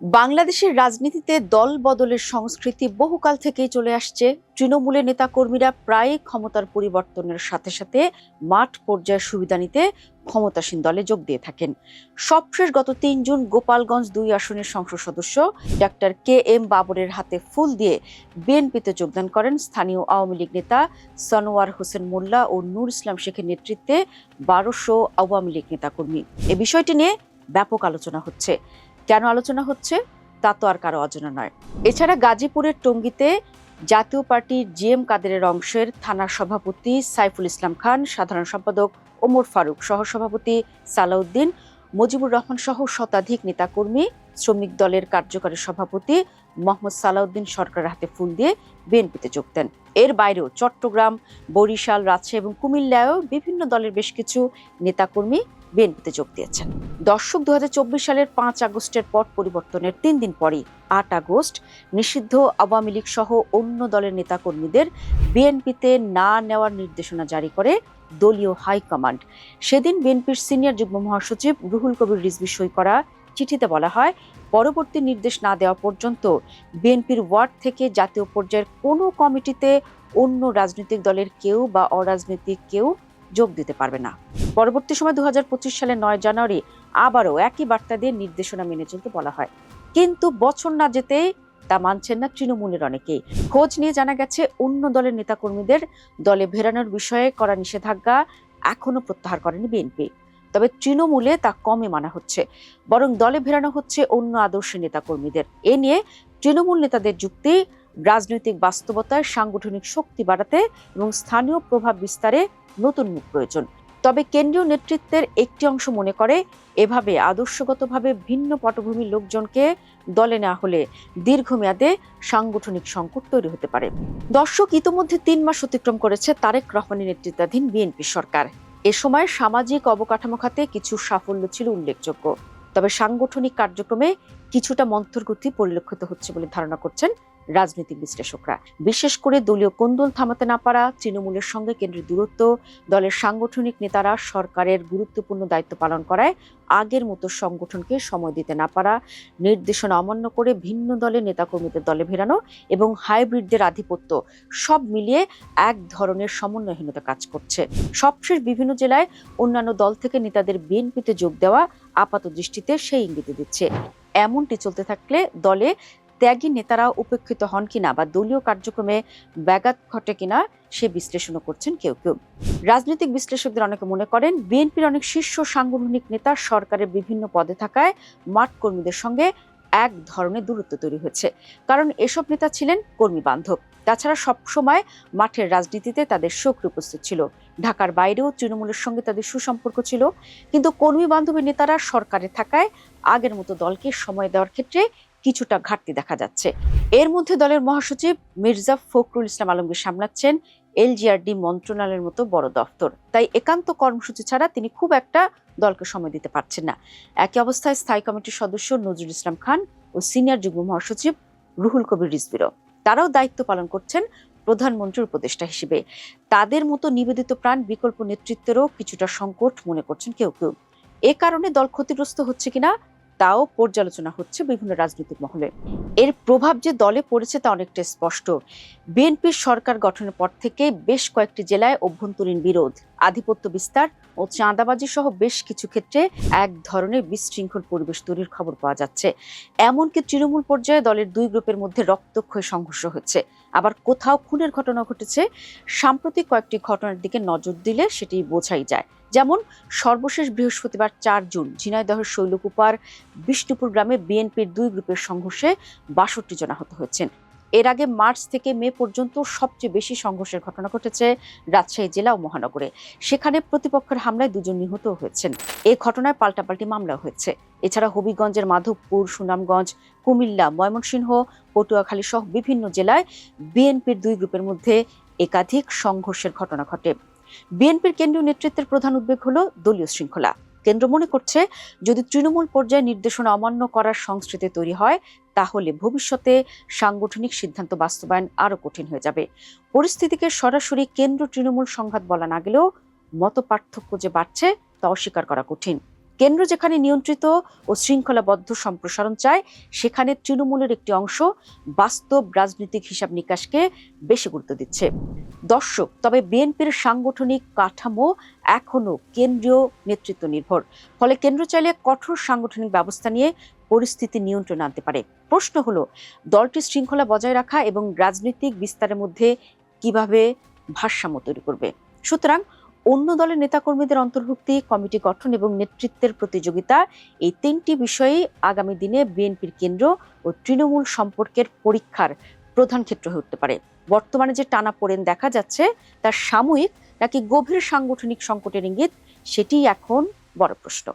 বাংলাদেশের রাজনীতিতে দল বদলের সংস্কৃতি বহুকাল থেকেই চলে আসছে। তৃণমূলের নেতাকর্মীরা প্রায় ক্ষমতার পরিবর্তনের সাথে সাথে মাঠ পর্যায়ে সুবিধা নিতে ক্ষমতাসীন দলে যোগ দিয়ে থাকেন। সবশেষ গত ৩ জুন গোপালগঞ্জ ২ আসনের সংসদ সদস্য ডাক্তার কে.এম. বাবরের হাতে ফুল দিয়ে বিএনপিতে যোগদান করেন স্থানীয় আওয়ামী লীগ নেতা সনোয়ার হোসেন মোল্লা ও নূর ইসলাম শেখের নেতৃত্বে ১২০০ আওয়ামী লীগ নেতাকর্মী। এ বিষয়টি নিয়ে ব্যাপক আলোচনা হচ্ছে। কেন আলোচনা হচ্ছে তা তো আর কারো অজানা নয়। এছাড়া গাজীপুরের টঙ্গীতে জাতীয় পার্টির জিএম কাদেরের অংশের থানার সভাপতি সাইফুল ইসলাম খান, সাধারণ সম্পাদক ওমর ফারুক, সহসভাপতি সালাউদ্দিন, মুজিবুর রহমান সহ শতাধিক নেতাকর্মী, শ্রমিক দলের কার্যকরী সভাপতি মোহাম্মদ সালাউদ্দিন সরকারের হাতে ফুল দিয়ে বিএনপিতে যোগ দেন। এর বাইরেও চট্টগ্রাম, বরিশাল, রাজশাহী এবং কুমিল্লায়ও বিভিন্ন দলের বেশ কিছু নেতাকর্মী বিএনপিতে যোগ দিয়েছেন। দর্শক ২০২৪ সালের ৫ আগস্টের পট পরিবর্তনের ৩ দিন পরই ৮ আগস্ট নিষিদ্ধ আওয়ামী লীগ সহ অন্য দলের নেতাকর্মীদের বিএনপিতে না নেওয়ার নির্দেশনা জারি করে দলীয় হাইকমান্ড। সেদিন বিএনপির সিনিয়র যুগ্ম মহাসচিব রুহুল কবির রিজভী সই করা চিঠিতে বলা হয়, পরবর্তী নির্দেশ না দেওয়া পর্যন্ত বিএনপির ওয়ার্ড থেকে জাতীয় পর্যায়ের কোনো কমিটিতে অন্য রাজনৈতিক দলের কেউ বা অরাজনৈতিক কেউ যোগ দিতে পারবে না। পরবর্তী সময় ২০২৫ সালের ৯ জানুয়ারি আবারও একই বার্তা দিয়ে নির্দেশনা মেনে চলতে বলা হয়। কিন্তু বছর না যেতেই তা মানছেন না তৃণমূলের অনেকেই। খোঁজ নিয়ে জানা গেছে অন্য দলের নেতাকর্মীদের দলে ফেরানোর বিষয়ে করা নিষেধাজ্ঞা এখনো প্রত্যাহার করেনি বিএনপি। তবে তৃণমূলে তা কমে মানা হচ্ছে, বরং দলে ফেরানো হচ্ছে অন্য আদর্শের নেতাকর্মীদের। এ নিয়ে তৃণমূল নেতাদের যুক্তি, রাজনৈতিক বাস্তবতায় সাংগঠনিক শক্তি বাড়াতে এবং স্থানীয় প্রভাব বিস্তারে নতুন মুখ প্রয়োজন। তবে কেন্দ্রীয় নেতৃত্বের একটি অংশ মনে করে, এভাবে আদর্শগতভাবে ভিন্ন পটভূমির লোকজনকে দলে নেওয়া হলে দীর্ঘমেয়াদে সাংগঠনিক সংকট তৈরি হতে পারে। দর্শক, ইতোমধ্যে ৩ মাস অতিক্রম করেছে তারেক রহমানের নেতৃত্বাধীন বিএনপি সরকার। এ সময় সামাজিক অবকাঠামো খাতে কিছু সাফল্য ছিল উল্লেখযোগ্য, তবে সাংগঠনিক কার্যক্রমে কিছুটা মন্থরগতি পরিলক্ষিত হচ্ছে বলে ধারণা করছেন রাজনৈতিক বিশ্লেষকরা। বিশেষ করে দলীয় কোন্দল থামাতে না পারা, তৃণমূলের সঙ্গে কেন্দ্রের দূরত্ব, দলের সাংগঠনিক নেতারা সরকারের গুরুত্বপূর্ণ দায়িত্ব পালন করায় আগের মতো সংগঠনকে সময় দিতে না পারা, নির্দেশনা অমান্য করে ভিন্ন দলের নেতাকর্মীদের দলে ফেরানো এবং হাইব্রিডদের আধিপত্য, সব মিলিয়ে এক ধরনের সমন্বয়হীনতা কাজ করছে। সবশেষ বিভিন্ন জেলায় অন্যান্য দল থেকে নেতাদের বিএনপিতে যোগ দেওয়া আপাত দৃষ্টিতে সেই ইঙ্গিত দিচ্ছে। এমনটি চলতে থাকলে দলে ত্যাগী নেতারা উপেক্ষিত হন কিনা বা দলীয় কার্যক্রমে ব্যাঘাত ঘটে কিনা সে বিশ্লেষণও করছেন কেউ কেউ। রাজনৈতিক বিশ্লেষকদের অনেকে মনে করেন, বিএনপির অনেক শীর্ষ সাংগঠনিক নেতা সরকারের বিভিন্ন পদে থাকায় মাঠ কর্মীদের সঙ্গে এক ধরনের দূরত্ব তৈরি হয়েছে, কারণ এসব নেতা ছিলেন কর্মী বান্ধব। তাছাড়া সবসময় মাঠের রাজনীতিতে তাদের সক্রিয় উপস্থিত ছিল। ঢাকার বাইরেও তৃণমূলের সঙ্গে তাদের সুসম্পর্ক ছিল, কিন্তু কর্মী বান্ধবী নেতারা সরকারে থাকায় আগের মতো দলকে সময় দেওয়ার ক্ষেত্রে কিছুটা ঘাটতি দেখা যাচ্ছে। এর মধ্যে দলের মহাসচিব মির্জা ফখরুল ইসলাম আলমগীর সামলাচ্ছেন এলজিআরডি মন্ত্রণালয়ের মতো বড় দফতর, তাই একান্ত কর্মসূচি ছাড়া তিনি খুব একটা দলকে সময় দিতে পারছেন না। একই অবস্থায় স্থায়ী কমিটির সদস্য নজরুল ইসলাম খান ও সিনিয়র যুগ্ম মহাসচিব রুহুল কবির রিজভীরও, তারাও দায়িত্ব পালন করছেন প্রধানমন্ত্রীর উপদেষ্টা হিসেবে। তাদের মতো নিবেদিত প্রাণ বিকল্প নেতৃত্বেরও কিছুটা সংকট মনে করছেন কেউ কেউ। এ কারণে দল ক্ষতিগ্রস্ত হচ্ছে কিনা তাও পর্যালোচনা হচ্ছে বিভিন্ন রাজনৈতিক মহলে। এর প্রভাব যে দলে পড়েছে তা অনেকটা স্পষ্ট। বিএনপির সরকার গঠনের পর থেকে বেশ কয়েকটি জেলায় অভ্যন্তরীণ বিরোধ, আধিপত্য বিস্তার ও চাঁদাবাজি সহ বেশ কিছু ক্ষেত্রে এক ধরনের বিশৃঙ্খল পরিবেশ তৈরির খবর পাওয়া যাচ্ছে। এমনকি তৃণমূল পর্যায়ে দলের দুই গ্রুপের মধ্যে রক্তক্ষয়ী সংঘর্ষ হচ্ছে, আবার কোথাও খুনের ঘটনা ঘটেছে। সাম্প্রতিক কয়েকটি ঘটনার দিকে নজর দিলে সেটি বোঝাই যায়। যেমন সর্বশেষ বৃহস্পতিবার ৪ জুন ঝিনাইদহের শৈলকুপার বিষ্ণুপুর গ্রামে বিএনপির দুই গ্রুপের সংঘর্ষে ৬২ জন আহত হয়েছেন। এর আগে মার্চ থেকে মে পর্যন্ত সবচেয়ে বেশি সংঘর্ষের ঘটনা ঘটেছে রাজশাহী জেলা ও মহানগরে। সেখানে প্রতিপক্ষের হামলায় ২ জন নিহত হয়েছেন। এই ঘটনায় পাল্টাপাল্টি মামলা হয়েছে। এছাড়া হবিগঞ্জের মাধবপুর, সুনামগঞ্জ, কুমিল্লা, ময়মনসিংহ, পটুয়াখালী সহ বিভিন্ন জেলায় বিএনপির দুই গ্রুপের মধ্যে একাধিক সংঘর্ষের ঘটনা ঘটে। বিএনপির কেন্দ্রীয় নেতৃত্বের প্রধান উদ্বেগ হলো দলীয় শৃঙ্খলা। কেন্দ্র মনে করছে, যদি তৃণমূল পর্যায়ে নির্দেশনা অমান্য করার সংস্কৃতি তৈরি হয়, তাহলে ভবিষ্যতে সাংগঠনিক সিদ্ধান্ত বাস্তবায়ন আরো কঠিন হয়ে যাবে। পরিস্থিতিকে সরাসরি কেন্দ্র তৃণমূল সংঘাত বলা না গেলেও মতপার্থক্য যে বাড়ছে তা অস্বীকার করা কঠিন। কেন্দ্র যেখানে নিয়ন্ত্রিত ও শৃঙ্খলাবদ্ধ সম্প্রসারণ চায়, সেখানে তৃণমূলের একটি অংশ বাস্তব রাজনৈতিক হিসাব নিকাশকে বেশি গুরুত্ব দিচ্ছে। দর্শক, তবে বিএনপির সাংগঠনিক কাঠামো এখনো কেন্দ্রীয় নেতৃত্ব নির্ভর। ফলে কেন্দ্র চাইলে কঠোর সাংগঠনিক ব্যবস্থা নিয়ে পরিস্থিতি নিয়ন্ত্রণে আনতে পারে। প্রশ্ন হলো, দলটি শৃঙ্খলা বজায় রাখা এবং রাজনৈতিক বিস্তারের মধ্যে কিভাবে ভারসাম্য তৈরি করবে। সুতরাং অন্য দলের নেতাকর্মীদের অন্তর্ভুক্তি, কমিটি গঠন এবং নেতৃত্বের প্রতিযোগিতা, এই তিনটি বিষয়ই আগামী দিনে বিএনপির কেন্দ্র ও তৃণমূল সম্পর্কের পরীক্ষার প্রধান ক্ষেত্র হয়ে উঠতে পারে। বর্তমানে যে টানাপোড়েন দেখা যাচ্ছে, তা সাময়িক নাকি গভীর সাংগঠনিক সংকটের ইঙ্গিত, সেটিই এখন বড় প্রশ্ন।